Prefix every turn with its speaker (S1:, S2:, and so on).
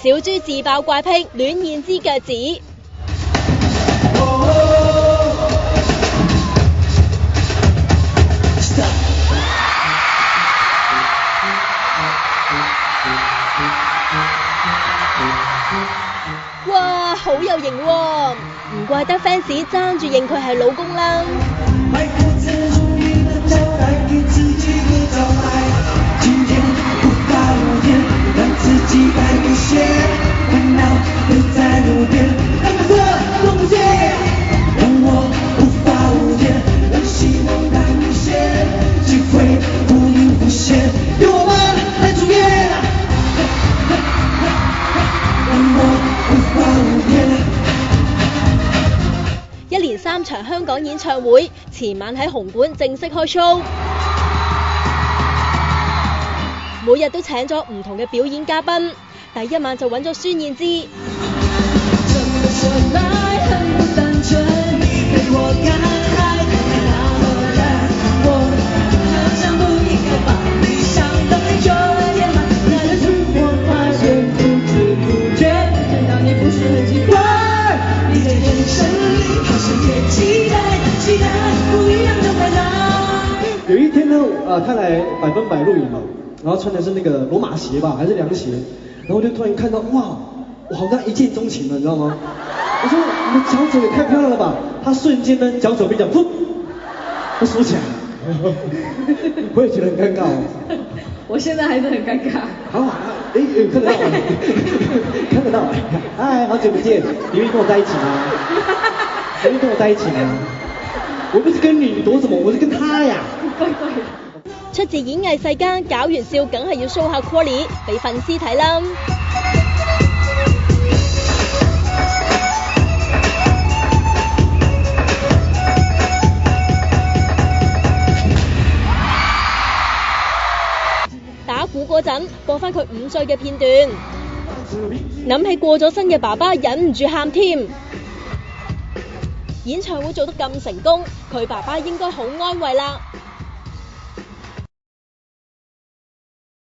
S1: 小豬自爆怪癖，戀燕姿腳趾。哇，好有型喎！唔怪得 fans 爭住認佢係老公啦。一連3場香港演唱會，前晚喺紅館正式開 show， 每日都請咗唔同嘅表演嘉賓。第一晚就揾咗孫燕姿，
S2: 有一天呢，他來100分100錄影嘛，然後穿的是那個羅馬鞋吧，還是涼鞋，然後我就突然看到，哇，我好像一見鍾情了，你知道嗎？我說你的腳趾也太漂亮了吧！他瞬間呢，腳趾被講，噗，都縮起來了，我也覺得很尷尬哦。
S3: 我現在還是很尷尬。
S2: 好，看得到，看得到，嗨，好久不見，你願意跟我在一起嗎？你願意跟我在一起嗎？我不是跟你躲什麼，我是跟他呀。
S1: 出自演藝世家，搞完笑梗係要 show 下 quality 俾粉絲睇啦。打鼓嗰陣播翻佢5歲嘅片段，諗起過咗身嘅爸爸，忍唔住喊添。演唱會做得咁成功，佢爸爸應該好安慰啦。